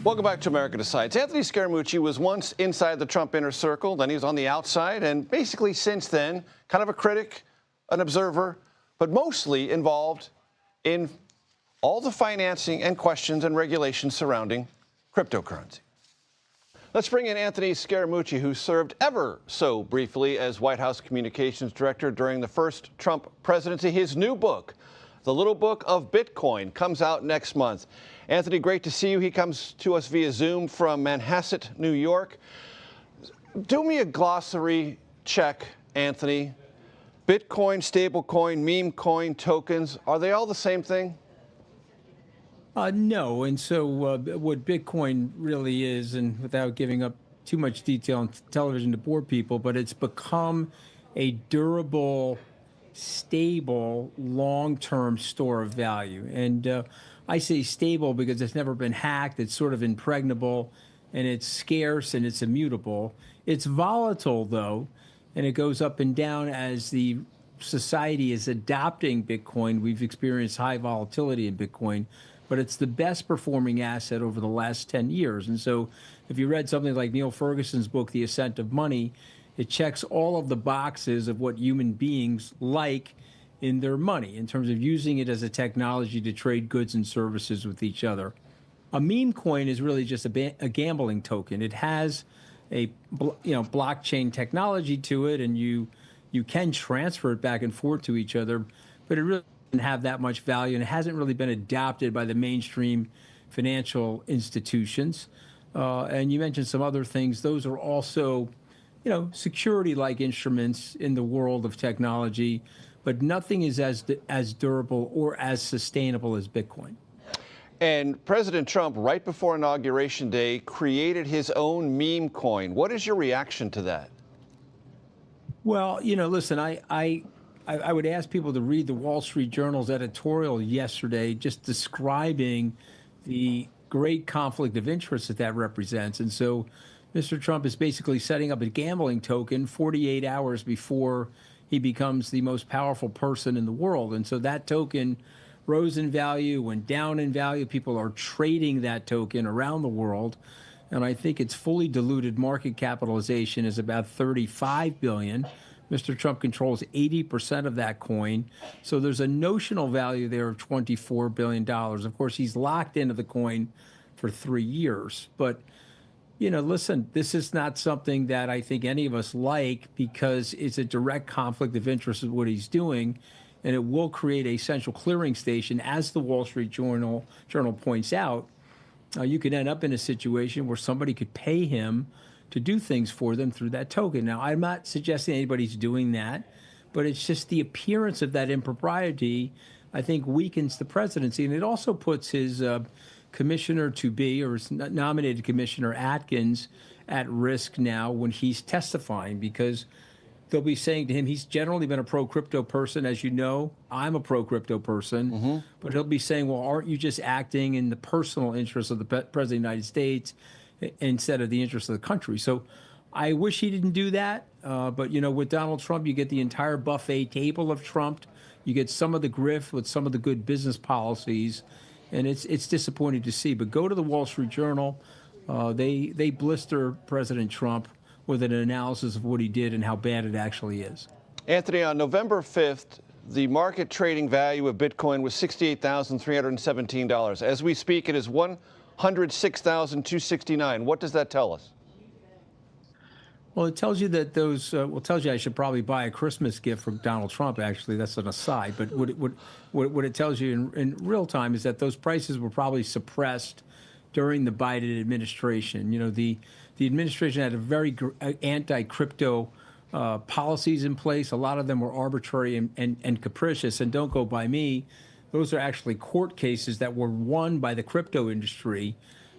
Welcome back to America Decides. Anthony Scaramucci was once inside the Trump inner circle, then he was on the outside, and basically since then, kind of a critic, an observer, but mostly involved in all the financing and questions and regulations surrounding cryptocurrency. Let's bring in Anthony Scaramucci, who served ever so briefly as White House Communications Director during the first Trump presidency. His new book, The Little Book of Bitcoin, comes out next month. Anthony, great to see you. He comes to us via Zoom from Manhasset, New York. Do me a glossary check, Anthony. Bitcoin, stablecoin, meme coin, tokens, are they all the same thing? No, and so what Bitcoin really is, and without giving up too much detail on television to bore people, but it's become a durable, stable, long-term store of value. And I say stable because it's never been hacked. It's sort of impregnable, and it's scarce, and it's immutable. It's volatile, though, and it goes up and down as the society is adopting Bitcoin. We've experienced high volatility in Bitcoin, but it's the best performing asset over the last 10 years. And so if you read something like Neil Ferguson's book, The Ascent of Money, it checks all of the boxes of what human beings like in their money in terms of using it as a technology to trade goods and services with each other. A meme coin is really just a gambling token. It has a blockchain technology to it, and you can transfer it back and forth to each other, but it really doesn't have that much value, and it hasn't really been adopted by the mainstream financial institutions. And you mentioned some other things. Those are also, security-like instruments in the world of technology, but nothing is as durable or as sustainable as Bitcoin. And President Trump, right before Inauguration Day, created his own meme coin. What is your reaction to that? Well, listen, I would ask people to read the Wall Street Journal's editorial yesterday just describing the great conflict of interest that represents. And so Mr. Trump is basically setting up a gambling token 48 hours before he becomes the most powerful person in the world. And so that token rose in value, went down in value. People are trading that token around the world. And I think its fully diluted market capitalization is about $35 billion. Mr. Trump controls 80% of that coin. So there's a notional value there of $24 billion. Of course, he's locked into the coin for 3 years. But, listen, this is not something that I think any of us like because it's a direct conflict of interest with what he's doing. And it will create a central clearing station, as the Wall Street Journal points out. You could end up in a situation where somebody could pay him to do things for them through that token. Now, I'm not suggesting anybody's doing that, but it's just the appearance of that impropriety, I think, weakens the presidency. And it also puts his commissioner-to-be, or his nominated commissioner, Atkins, at risk now when he's testifying, because they'll be saying to him, he's generally been a pro-crypto person. As you know, I'm a pro-crypto person. But he'll be saying, well, aren't you just acting in the personal interest of the President of the United States instead of the interest of the country? So I wish he didn't do that. But, with Donald Trump, you get the entire buffet table of Trump. You get some of the grift with some of the good business policies. And it's disappointing to see. But go to the Wall Street Journal. They blister President Trump with an analysis of what he did and how bad it actually is. Anthony, on November 5th, the market trading value of Bitcoin was $68,317. As we speak, it is $106,269. What does that tell us? Well, it tells you that tells you I should probably buy a Christmas gift from Donald Trump, actually. That's an aside. But what it tells you in real time is that those prices were probably suppressed during the Biden administration. The administration had a very anti-crypto policies in place. A lot of them were arbitrary and capricious. And don't go by me. Those are actually court cases that were won by the crypto industry.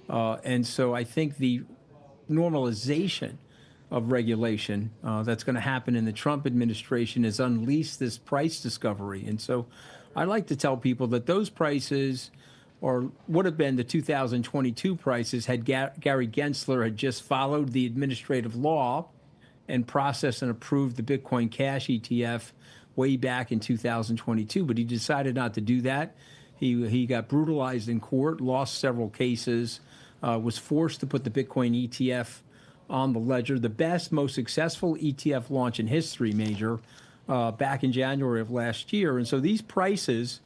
And so I think the normalization of regulation that's going to happen in the Trump administration has unleashed this price discovery. And so I like to tell people that those prices, or would have been the 2022 prices, had Gary Gensler had just followed the administrative law and processed and approved the Bitcoin Cash ETF way back in 2022. But he decided not to do that. He got brutalized in court, lost several cases, was forced to put the Bitcoin ETF on the ledger. The best, most successful ETF launch in history, Major, back in January of last year. And so these prices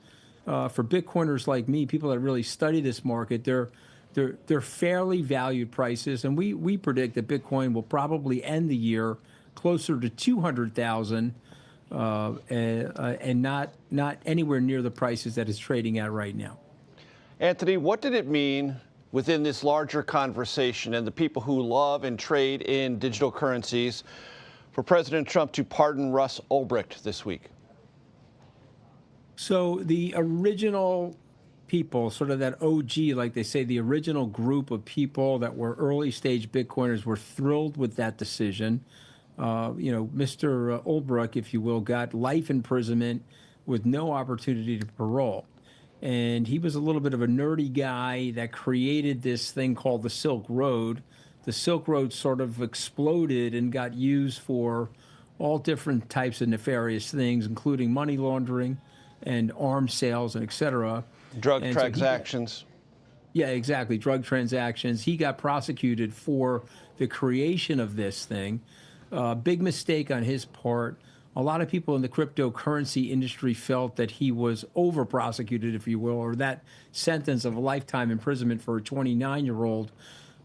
for Bitcoiners like me, people that really study this market, they're fairly valued prices. And we predict that Bitcoin will probably end the year closer to 200,000 and not anywhere near the prices that it's trading at right now. Anthony, what did it mean within this larger conversation and the people who love and trade in digital currencies for President Trump to pardon Russ Ulbricht this week? So the original people, sort of that OG, like they say, the original group of people that were early stage Bitcoiners were thrilled with that decision. Mr. Ulbricht, if you will, got life imprisonment with no opportunity to parole. And he was a little bit of a nerdy guy that created this thing called the Silk Road. The Silk Road sort of exploded and got used for all different types of nefarious things, including money laundering and arms sales and et cetera. Drug transactions. Yeah, exactly. Drug transactions. He got prosecuted for the creation of this thing. Big mistake on his part. A lot of people in the cryptocurrency industry felt that he was over-prosecuted, if you will, or that sentence of a lifetime imprisonment for a 29-year-old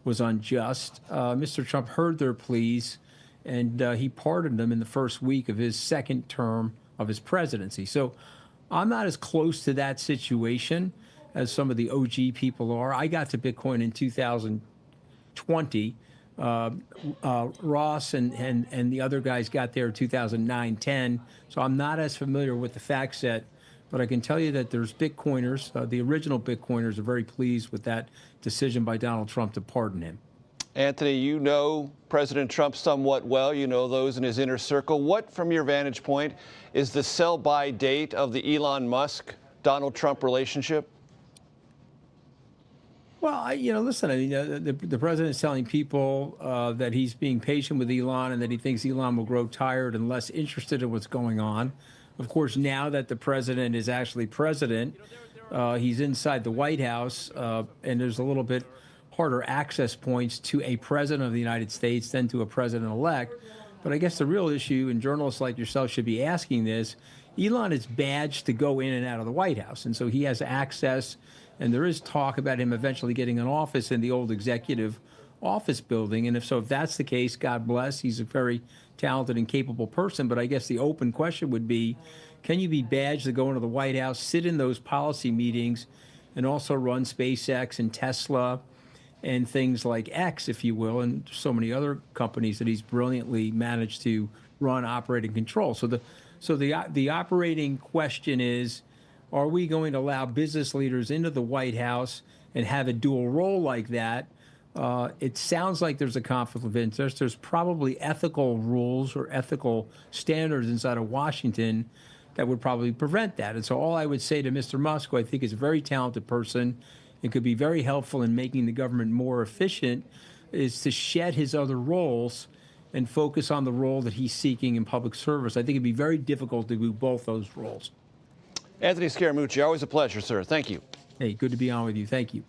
was unjust. Mr. Trump heard their pleas, and he pardoned them in the first week of his second term of his presidency. So I'm not as close to that situation as some of the OG people are. I got to Bitcoin in 2020. Ross and the other guys got there in 2009, 10. So I'm not as familiar with the fact set, but I can tell you that there's Bitcoiners, the original Bitcoiners are very pleased with that decision by Donald Trump to pardon him. Anthony, you know President Trump somewhat well. You know those in his inner circle. What, from your vantage point, is the sell-by date of the Elon Musk-Donald Trump relationship? Well, listen, I mean, the president's telling people that he's being patient with Elon and that he thinks Elon will grow tired and less interested in what's going on. Of course, now that the president is actually president, he's inside the White House, and there's a little bit harder access points to a president of the United States than to a president-elect. But I guess the real issue, and journalists like yourself should be asking this, Elon is badged to go in and out of the White House, and so he has access. And there is talk about him eventually getting an office in the old executive office building. And if that's the case, God bless. He's a very talented and capable person. But I guess the open question would be, can you be badged to go into the White House, sit in those policy meetings, and also run SpaceX and Tesla and things like X, if you will, and so many other companies that he's brilliantly managed to run, operate, and control. So the operating question is, are we going to allow business leaders into the White House and have a dual role like that? It sounds like there's a conflict of interest. There's probably ethical rules or ethical standards inside of Washington that would probably prevent that. And so all I would say to Mr. Musk, who I think is a very talented person and could be very helpful in making the government more efficient, is to shed his other roles and focus on the role that he's seeking in public service. I think it'd be very difficult to do both those roles. Anthony Scaramucci, always a pleasure, sir. Thank you. Hey, good to be on with you. Thank you.